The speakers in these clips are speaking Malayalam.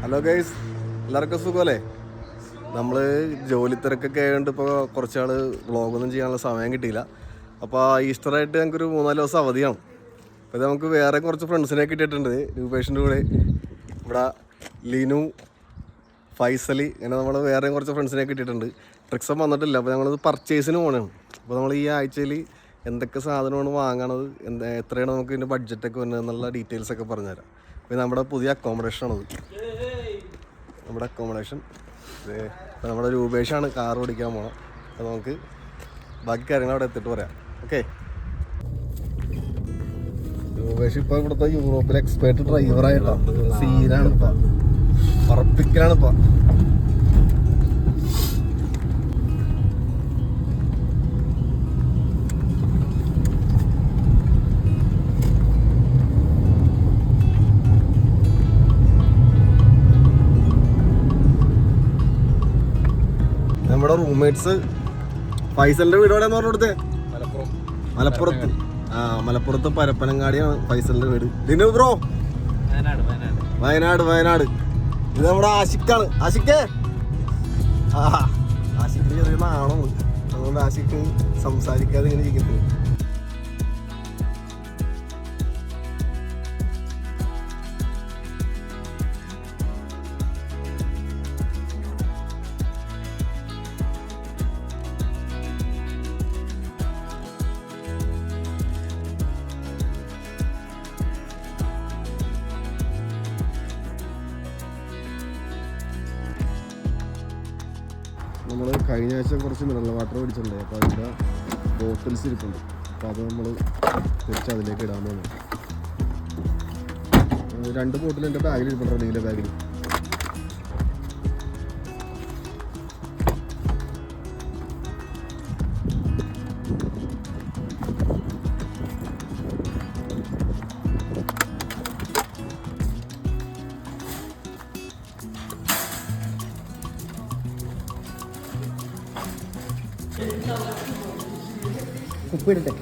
ഹലോ ഗൈസ്, എല്ലാവർക്കും സുഖമല്ലേ? നമ്മൾ ജോലി തിരക്കൊക്കെ ആയതുകൊണ്ട് ഇപ്പോൾ കുറച്ചാൾ വ്ളോഗൊന്നും ചെയ്യാനുള്ള സമയം കിട്ടിയില്ല. അപ്പോൾ ഈസ്റ്ററായിട്ട് ഞങ്ങൾക്കൊരു 3-4 ദിവസം അവധിയാണ്. അപ്പോൾ നമുക്ക് വേറെ കുറച്ച് ഫ്രണ്ട്സിനെ കിട്ടിയിട്ടുണ്ട്. രൂപേഷിൻ്റെ കൂടെ ഇവിടെ ലിനു, ഫൈസലി, ഇങ്ങനെ നമ്മൾ വേറെ കുറച്ച് ഫ്രണ്ട്സിനെ കിട്ടിയിട്ടുണ്ട്. ട്രിക്സം വന്നിട്ടില്ല. അപ്പോൾ ഞങ്ങളത് പർച്ചേസിന് പോകണം. അപ്പോൾ നമ്മൾ ഈ ആഴ്ചയിൽ എന്തൊക്കെ സാധനമാണ് വാങ്ങണത്, എത്രയാണ് നമുക്ക് ഇതിൻ്റെ ബഡ്ജറ്റൊക്കെ വരുന്നത് എന്നുള്ള ഡീറ്റെയിൽസൊക്കെ പറഞ്ഞുതരാം. അപ്പോൾ നമ്മുടെ പുതിയ അക്കോമഡേഷനാണത്. നമ്മുടെ അക്കോമഡേഷൻ ഇപ്പോൾ നമ്മുടെ രൂപേഷാണ് കാർ ഓടിക്കാൻ പോകണം. അപ്പോൾ നമുക്ക് ബാക്കി കാര്യങ്ങൾ അവിടെ എത്തിയിട്ട് പറയാം. ഓക്കെ, രൂപേഷ് ഇപ്പോൾ ഇവിടുത്തെ യൂറോപ്പിലെ എക്സ്പേർട്ട് ഡ്രൈവറായിട്ടാണ്. സീനാണ് ഇപ്പം, പറപ്പിക്കലാണ് ഇപ്പം. നമ്മുടെ റൂംമേറ്റ്സ് ഫൈസലിന്റെ വീട് എവിടെയാന്ന് പറഞ്ഞു കൊടുത്തേ? മലപ്പുറത്ത്. മലപ്പുറത്ത് പരപ്പനങ്ങാടിയാണ് ഫൈസലിന്റെ വീട്. ലിനു ബ്രോ, വയനാട്. ഇത് നമ്മുടെ ആഷിക്കാണ്. ആഷിക്കേ, ആഷിക്ക് ചെറിയ നാണമാണ്, അതുകൊണ്ട് ആഷിക്ക് സംസാരിക്കാതെ ഇങ്ങനെ ഇരിക്കുന്നത്. നമ്മൾ കഴിഞ്ഞ ആഴ്ച കുറച്ച് മിനറൽ വാട്ടർ മേടിച്ചിട്ടുണ്ട്. അപ്പോൾ അതിൻ്റെ ബോട്ടിൽസ് ഇരിപ്പുണ്ട്. അപ്പോൾ അത് നമ്മൾ തിരിച്ച് അതിലേക്ക് ഇടാൻ പോകുന്നു. 2 ബോട്ടിൽ എൻ്റെ ബാഗിൽ ഇരിപ്പുണ്ട്, നീല ബാഗിൽ. ഉപ്പിടട്ടെ.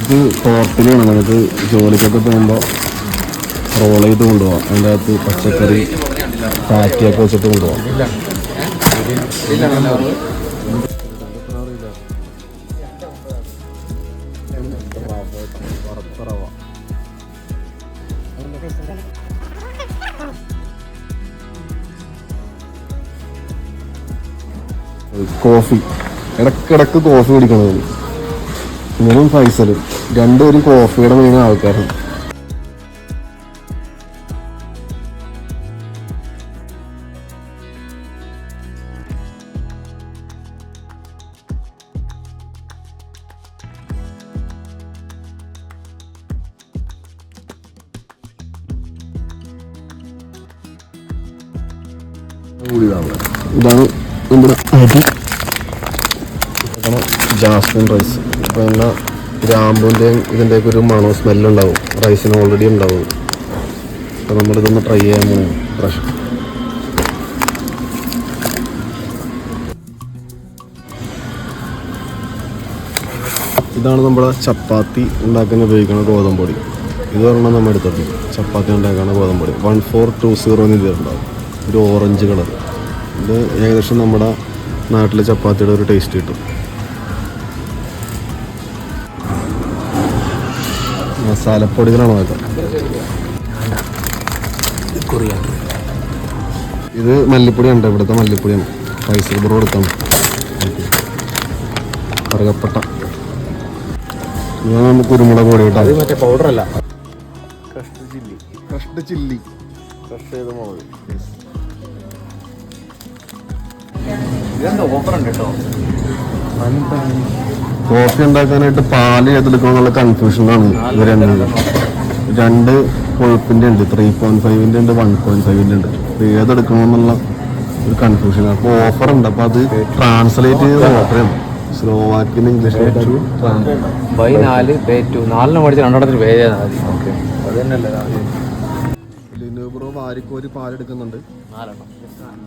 ഇത് ടോർട്ടിലാണ്. നമുക്ക് ജോലിക്കൊക്കെ പോകുമ്പോൾ റോൾ ചെയ്ത് കൊണ്ടുപോകാം. അതിൻ്റെ അകത്ത് പച്ചക്കറി പാറ്റിയൊക്കെ വെച്ചിട്ട് കൊണ്ടുപോകാം. കോഫി, ഇടക്കിടക്ക് കോഫി കുടിക്കണത്. ഇവനും ഫൈസലും രണ്ടുപേരും കോഫിയുടെ മെയിൻ ആൾക്കാരാണ്. ഇതാണ് നമ്മുടെ അരി, ജാസ്മിൻ റൈസ്. അപ്പോൾ എന്നാൽ ഗ്രാമ്പൂൻ്റെയും ഇതിൻ്റെയൊക്കെ ഒരു മണോ സ്മെല്ലുണ്ടാവും, റൈസിന് ഓൾറെഡി ഉണ്ടാവും. അപ്പോൾ നമ്മളിതൊന്ന് ട്രൈ ചെയ്യാൻ പോകും. പ്രശ്നം ഇതാണ് നമ്മുടെ ചപ്പാത്തി ഉണ്ടാക്കാൻ ഉപയോഗിക്കുന്ന ഗോതമ്പൊടി. ഇത് പറഞ്ഞാൽ നമ്മൾ എടുത്തത് ചപ്പാത്തി ഉണ്ടാക്കുന്ന ഗോതമ്പൊടി 1420 എന്ന് ഇതിലുണ്ടാവും. ഒരു ഓറഞ്ച് കളർ. ഇത് ഏകദേശം നമ്മുടെ നാട്ടിലെ ചപ്പാത്തിയുടെ ഒരു ടേസ്റ്റ് കിട്ടും. മസാലപ്പൊടികളാണ് നോക്കാം. ഇത് മല്ലിപ്പൊടിയാണ്, ഇവിടുത്തെ മല്ലിപ്പൊടിയാണ്. പൈസ ബ്രോ എടുക്കാം. കറുകപ്പട്ട. ഇത് നമുക്ക് കുരുമുളക് പൊടി കിട്ടാം. മറ്റേ പൗഡറല്ല, ക്രഷ്ഡ് ചില്ലി ക്രഷ് ചെയ്ത മുളക്. ഓഫറുണ്ട് കേട്ടോ. കോഫി ഉണ്ടാക്കാനായിട്ട് പാല് ഏതെടുക്കണമെന്നുള്ള കൺഫ്യൂഷനാണ് ഇവർ എന്നത്. 2 കൊഴുപ്പിൻ്റെ ഉണ്ട്, 3.5 ഉണ്ട്, 1.5 ഉണ്ട്. ഏതെടുക്കണമെന്നുള്ള ഒരു കൺഫ്യൂഷനാണ്. അപ്പോൾ ഓഫറുണ്ട്. അപ്പോൾ അത് ട്രാൻസ്ലേറ്റ് ചെയ്ത് ഓഫറാണ്. സ്ലോവാക്കിയൻ ഇംഗ്ലീഷിലേക്ക് ബൈ 4 പേ 2. 4 മേടിച്ച് 2 പേ ചെയ്താൽ മതി. ഓക്കെ, അത് തന്നെയല്ലേ. ലിനുബ്രോ വാരിക്കോരി പാലെടുക്കുന്നുണ്ട്.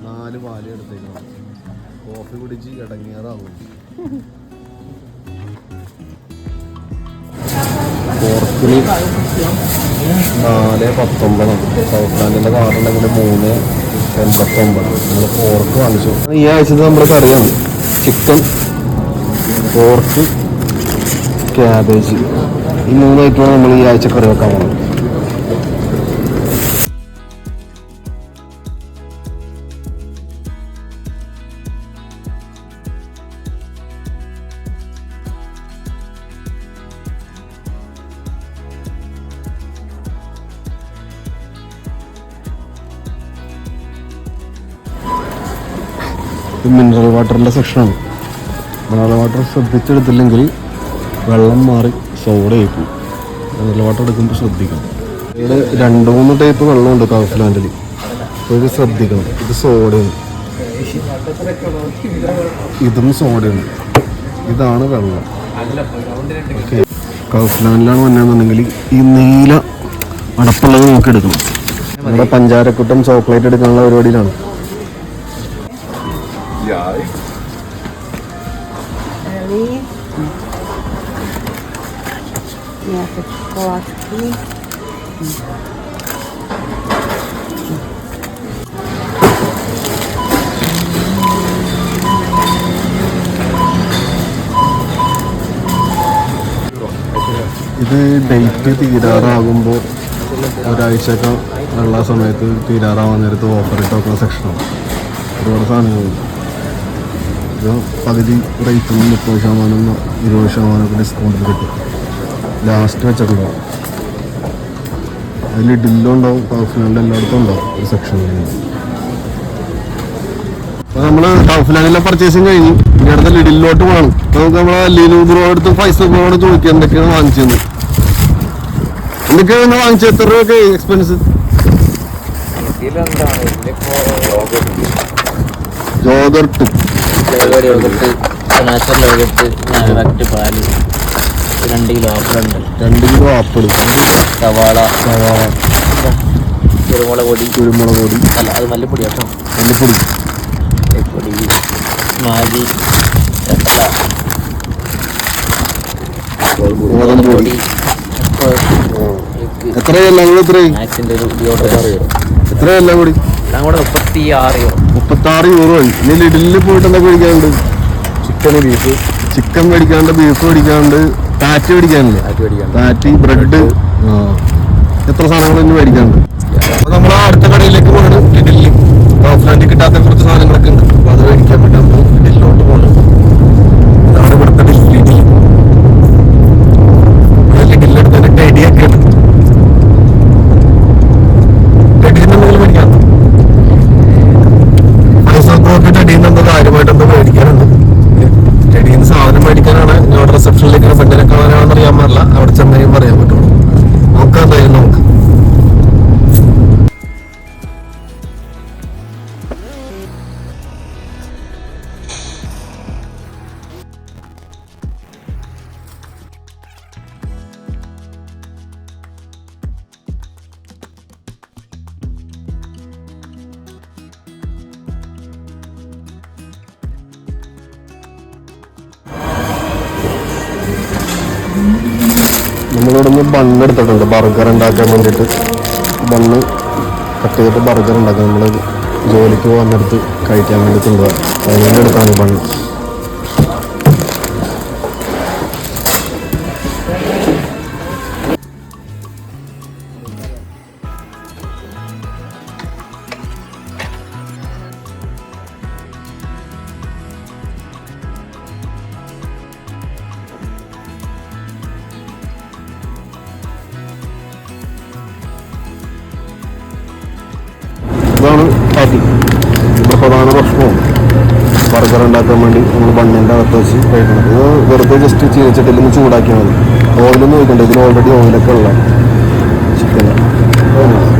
4 പാല് എടുത്തേക്കണം. കോഫി കുടിച്ച് ഇടങ്ങിയതാവും. പോർക്കിൽ 4.19. സൗത്ത് ലാൻഡിൻ്റെ കാറുണ്ടെങ്കിൽ 3.89. നമ്മൾ പോർക്ക് വാങ്ങിച്ചു. ഈ ആഴ്ചത്തെ നമ്മുടെ കറിയാണ് ചിക്കൻ, പോർക്ക്, ക്യാബേജ്. ഈ 3 ഐറ്റമാണ് നമ്മൾ ഈ ആഴ്ച കറി വെക്കാൻ പോകുന്നത്. മിനറൽ വാട്ടറിൻ്റെ സെക്ഷനാണ്. മിനറൽ വാട്ടർ ശ്രദ്ധിച്ചെടുത്തില്ലെങ്കിൽ വെള്ളം മാറി സോഡ ആയിപ്പോവും. മിനറൽ വാട്ടർ എടുക്കുമ്പോൾ ശ്രദ്ധിക്കണം. ഇവിടെ 2-3 ടൈപ്പ് വെള്ളമുണ്ട് ഗൾഫ് ലാൻഡിൽ. അപ്പോൾ ഇത് ശ്രദ്ധിക്കണം. ഇത് സോഡയാണ്, ഇതും സോഡയാണ്. ഇതാണ് വെള്ളം. ഗൾഫ് ലാൻഡിലാണ് വന്നതെന്നുണ്ടെങ്കിൽ ഈ നീല അടപ്പുള്ളത് നോക്കി എടുക്കണം. നമ്മുടെ പഞ്ചാരക്കുട്ടം ചോക്ലേറ്റ് എടുക്കാനുള്ള പരിപാടിയിലാണ്. ഇത് ഡേറ്റ് തീരാറാകുമ്പോൾ ഒരാഴ്ചയൊക്കെ ഉള്ള സമയത്ത് തീരാറാവാൻ നേരത്ത് ഓഫർ ഇട്ട് വെക്കുന്ന സെക്ഷനാണ്. ഒരുപാട് സാധനങ്ങളുണ്ട്. ഇത് പകുതി റേറ്റിൽ 30%, 20% ഡിസ്കൗണ്ടിൽ കിട്ടും. ലാസ്റ്റ് വെച്ചിട്ടുണ്ടോ അതിൽ ഡില്ലുണ്ടാവും. ടൗഫ്ലാൻഡ് എല്ലായിടത്തും ഉണ്ടാവും ഒരു സെക്ഷനിൽ. അപ്പോൾ നമ്മൾ ടൗഫ്ലാൻഡിലെ പർച്ചേസിങ് കഴിഞ്ഞ് ഇനി അടുത്ത ലിഡിലോട്ട് പോകണം. നമുക്ക് നമ്മളെ ലിനുബ്രോ അടുത്ത് പൈസ ബ്രോട് ചോദിക്കുക എന്തൊക്കെയാണ് വാങ്ങിച്ചത്. എന്തൊക്കെയാണ് വാങ്ങിച്ചത്? എത്ര രൂപയൊക്കെ expense? Yoghurt, natural yoghurt, direct പാല്, 2 കിലോ ആപ്പിളുണ്ട്, 2 കിലോ ആപ്പിൾ, സവാള, കുരുമുളക് പൊടി അല്ല, അത് മല്ലിപ്പൊടി കേട്ടോ. മല്ലിപ്പൊടി, മാഗി, ഗോതമ്പൊടി. എത്രയെല്ലാം കൂടി? എത്രയെല്ലാം കൂടി? 36 യൂറോ. ഇനി ലിഡിലിൽ പോയിട്ട് എന്താ മേടിക്കാനുണ്ട്? ചിക്കൻ മേടിക്കാണ്ട്, ബീഫ് മേടിക്കാണ്ട്, പാറ്റി മേടിക്കാനില്ലേ? പാറ്റി, ബ്രെഡ്, എത്ര സാധനങ്ങൾ ഇനി മേടിക്കാനുണ്ട്. അപ്പോൾ നമ്മൾ അടുത്ത കടയിലേക്ക് പോകണം. ലിഡിലിൽ ടൗഫ്ലാൻഡിൽ കിട്ടാത്ത കുറച്ച് സാധനങ്ങളൊക്കെ ഉണ്ട്. അപ്പോൾ അത് മേടിക്കാൻ വേണ്ടി നമ്മൾ ലിഡിലോട്ട് പോകണം. ഇതാണ് ഇവിടുത്തെ ലിഡിൽ. ലിഡിലെടുത്തതിന് ടെഡിയൊക്കെ ഉണ്ട്. ടെഡിനെന്തെങ്കിലും മേടിക്കാം. ടെഡിന്ന് കാര്യമായിട്ടെന്തോ മേടിക്കാനുണ്ട്. ടെഡിന്ന് സാധനം മേടിക്കാനാണ്. ഞങ്ങളുടെ റിസപ്ഷനിലേക്ക് ഫ്രണ്ടിനെ കാണാനാണെന്ന് അറിയാൻ പാടില്ല. അവിടെ ചെന്നൈയും പറയാൻ പറ്റുള്ളൂ. നോക്കാം എന്തായാലും നമുക്ക്. നമ്മളിവിടെ നിന്ന് ബണ്ണ് എടുത്തിട്ടുണ്ട് ബർഗർ ഉണ്ടാക്കാൻ വേണ്ടിയിട്ട്. ബണ്ണ് കട്ട് ചെയ്തിട്ട് ബർഗർ ഉണ്ടാക്കാം. നമ്മൾ ജോലിക്ക് പോകുന്നിടത്ത് കഴിക്കാൻ വേണ്ടി കൊണ്ടുപോകാം. അതിനുവേണ്ടി എടുത്താണ് ബണ്ണ്. ഇതാണ് പാറ്റി. ഇവിടെ പ്രധാന ഭക്ഷണവും ബർഗർ ഉണ്ടാക്കാൻ വേണ്ടി നമ്മൾ ബണ്ണിൻ്റെ അകത്ത് വെച്ച് കഴിക്കണം. ഇത് വെറുതെ ജസ്റ്റ് ചീനിച്ചട്ടിൽ നിന്ന് ചൂടാക്കിയാൽ മതി. ഓയിലൊന്നും ഒഴിക്കണ്ട. ഇതിൽ ഓൾറെഡി ഓയിലൊക്കെ ഉള്ള ചിക്കന്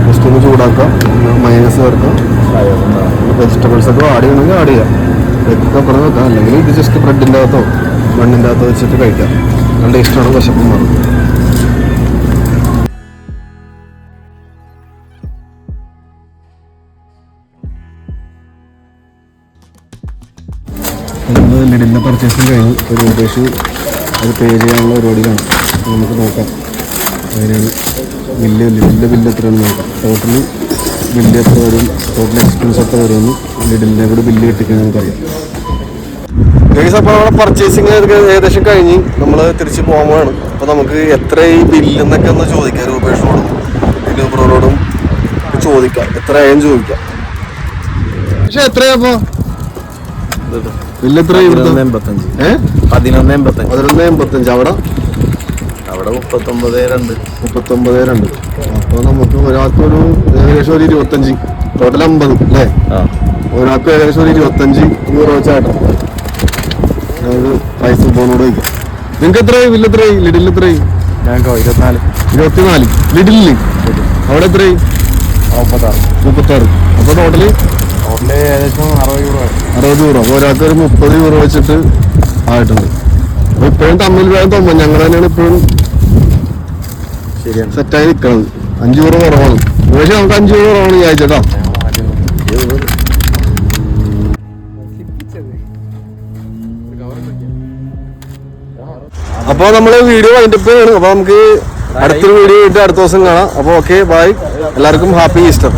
ജസ്റ്റ് ഒന്ന് ചൂടാക്കാം. മൈനസ് ചേർക്കാം. വെജിറ്റബിൾസൊക്കെ ആഡ് ചെയ്യണമെങ്കിൽ ആഡ് ചെയ്യാം. വെക്കൊക്കെ പറഞ്ഞ് വെക്കാം. അല്ലെങ്കിൽ ഇത് ജസ്റ്റ് ബ്രെഡിൻ്റെ അകത്തോ ബണ്ണിൻ്റെ അകത്തോ വെച്ചിട്ട് കഴിക്കാം. നല്ല ടേസ്റ്റാണ്. വിശപ്പും മാറും. നമ്മൾ ലിഡിൻ്റെ പർച്ചേസിങ് കഴിഞ്ഞു. ഒരു ഏകദേശം അത് പേ ചെയ്യാനുള്ള പരിപാടിയിലാണ്. നമുക്ക് നോക്കാം അതിനാണ് ലിഡിൻ്റെ ബില്ല് എത്രയാണെന്ന് നോക്കാം. ടോട്ടൽ ബില്ല് എത്ര വരും, ടോട്ടൽ എക്സ്പെൻസ് എത്ര വരുമെന്ന് ലിഡിൻ്റെ കൂടെ ബില്ല് കിട്ടിക്കാൻ നമുക്കറിയാം. അപ്പോൾ നമ്മുടെ പർച്ചേസിങ് ഏകദേശം കഴിഞ്ഞ് നമ്മൾ തിരിച്ച് പോകുമ്പോഴാണ്. അപ്പോൾ നമുക്ക് എത്ര ഈ ബില്ലെന്നൊക്കെ ഒന്ന് ചോദിക്കാം. രൂപേഷോടും ദിനൂബ്രോടും ചോദിക്കാം. എത്രയായും ചോദിക്കാം. പക്ഷെ എത്രയാ അപ്പോൾ ബില്ല് എത്ര? 1185. അവിടെ 39,200. അപ്പോൾ നമുക്ക് ഒരാൾക്കൊരു ഏകദേശം ഒരു 25, ടോട്ടൽ 50 അല്ലേ? ഒരാൾക്ക് ഏകദേശം ഒരു 25 യൂറോ വെച്ചാട്ടോ. അതായത് പ്രൈസ് ഫോണോട് വയ്ക്കാം. നിങ്ങൾക്ക് എത്രയായി ബില്ല്? എത്രയായി ലിഡിൽ? എത്രയായി? ഞങ്ങൾക്ക് 24. ലിഡില് അവിടെ എത്രയായി? 36. അപ്പോൾ ടോട്ടല് ഏകദേശം 60 യൂറോ. 60 യൂറോ. അപ്പോൾ ഒരാൾക്ക് ഒരു 30 യൂറോ വെച്ചിട്ട് ആയിട്ടുണ്ട്. അപ്പോൾ ഇപ്പോഴും തമ്മിൽ വേണം തോന്നുന്നു. ഞങ്ങൾ തന്നെയാണ് ഇപ്പോഴും ശരിയാണ് സെറ്റായി നിൽക്കുന്നത്. 5 യൂറോ കുറവാണ്. പക്ഷേ നമുക്ക് 5 യൂറോ കുറവാണ് ഈ ആഴ്ച കേട്ടോ. അപ്പോൾ നമ്മൾ വീഡിയോ വൈൻഡപ്പ് ചെയ്യാണ്. അപ്പോൾ നമുക്ക് അടുത്തൊരു വീഡിയോ ആയിട്ട് അടുത്ത ദിവസം കാണാം. അപ്പോൾ ഓക്കെ, ബൈ. എല്ലാവർക്കും ഹാപ്പി ഈസ്റ്റർ.